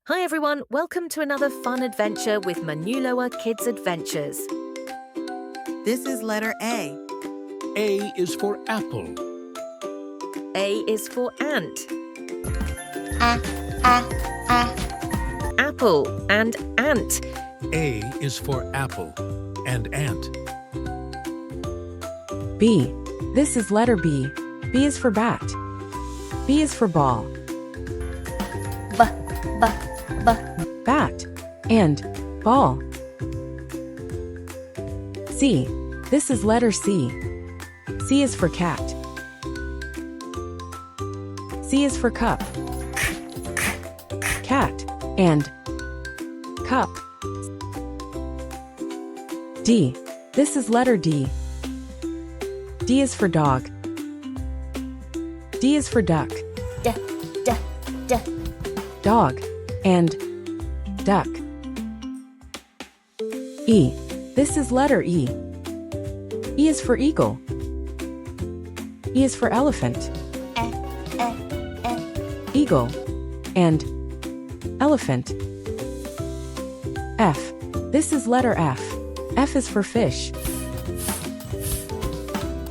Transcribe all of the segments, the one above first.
Hi everyone, welcome to another fun adventure with Manulowa Kids Adventures. This is letter A. A is for apple. A is for ant. Apple and ant. A is for apple and ant. B. This is letter B. B is for bat. B is for ball. Bat and ball. C. This is letter C. C is for cat. C is for cup. Cat and cup. D. This is letter D. D is for dog. D is for duck. Dog and duck. E. This is letter E. E is for eagle. E is for elephant. Eagle and elephant. F. This is letter F. F is for fish.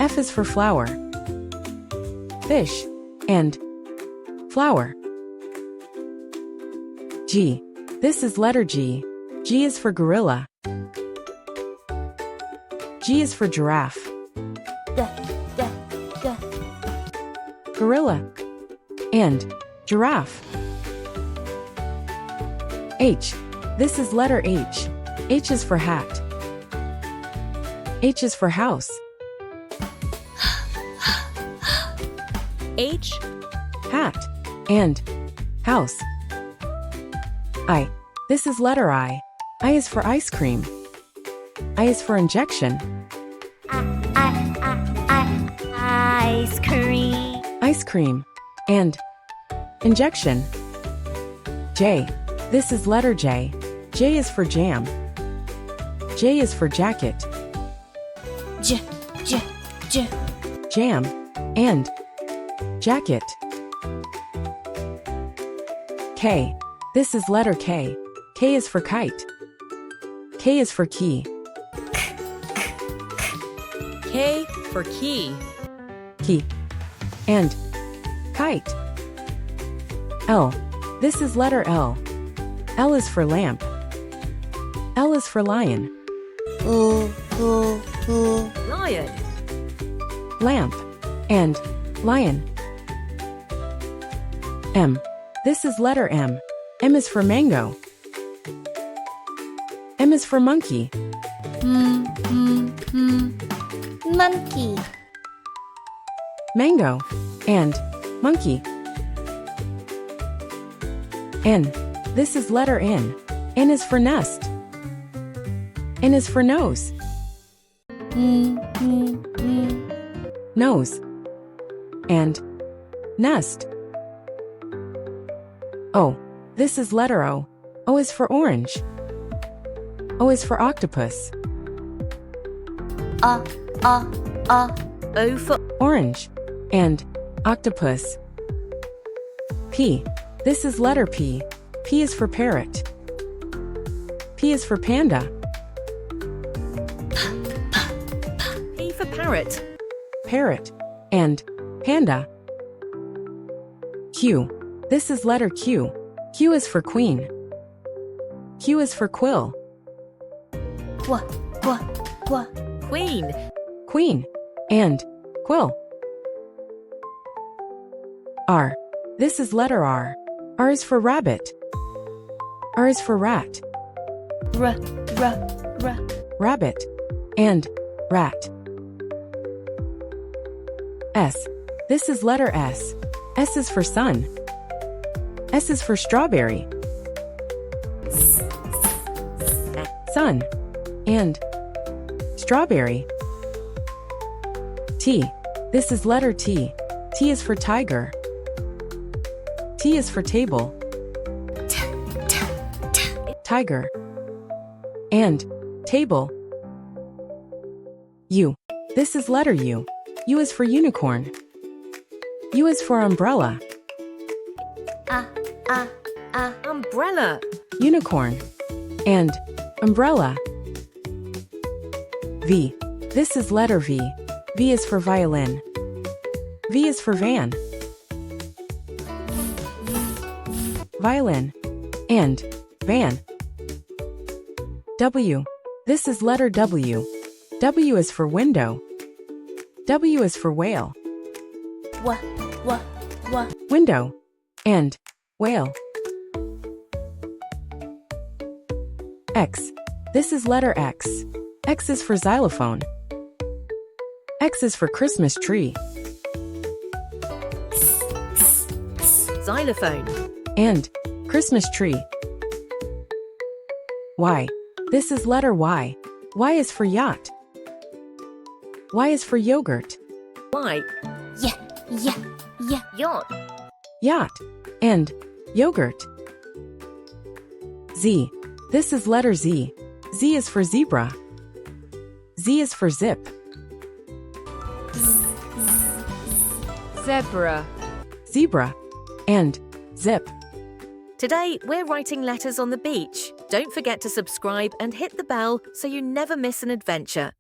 F is for flower. Fish and flower. G. This is letter G. G is for gorilla. G is for giraffe. Gorilla and giraffe. H. This is letter H. H is for hat. H is for house. H. Hat and house. I. This is letter I. I is for ice cream. I is for injection. Ice cream. Ice cream and injection. J. This is letter J. J is for jam. J is for jacket. Jam and jacket. K. This is letter K. K is for kite. K is for key. K for key. Key and kite. L. This is letter L. L is for lamp. L is for lion. Lion. Lamp and lion. M. This is letter M. M is for mango. M is for monkey. Monkey. Mango and monkey. N. This is letter N. N is for nest. N is for nose. Nose and nest. O. This is letter O. O is for orange. O is for octopus. O for Orange and octopus. P. This is letter P. P is for parrot. P is for panda. P for parrot. Parrot and panda. Q. This is letter Q. Q is for queen. Q is for quill. Queen. Queen and quill. R. This is letter R. R is for rabbit. R is for rat. Rabbit and rat. S. This is letter S. S is for sun. S is for strawberry. Sun and strawberry. T. This is letter T. T is for tiger. T is for table. Tiger and table. U. This is letter U. U is for unicorn. U is for umbrella. Umbrella. unicorn, and umbrella. V. This is letter V. V is for violin. V is for van. Violin and van. W. This is letter W. W is for window. W is for whale. Window and whale. X. This is letter X. X is for xylophone. X is for Christmas tree. Xylophone. And Christmas tree. Y. This is letter Y. Y is for yacht. Y is for yogurt. Y. Yacht. Yacht and yogurt. Z. This is letter Z. Z is for zebra. Z is for zip. Zebra. Zebra and zip. Today, we're writing letters on the beach. Don't forget to subscribe and hit the bell so you never miss an adventure.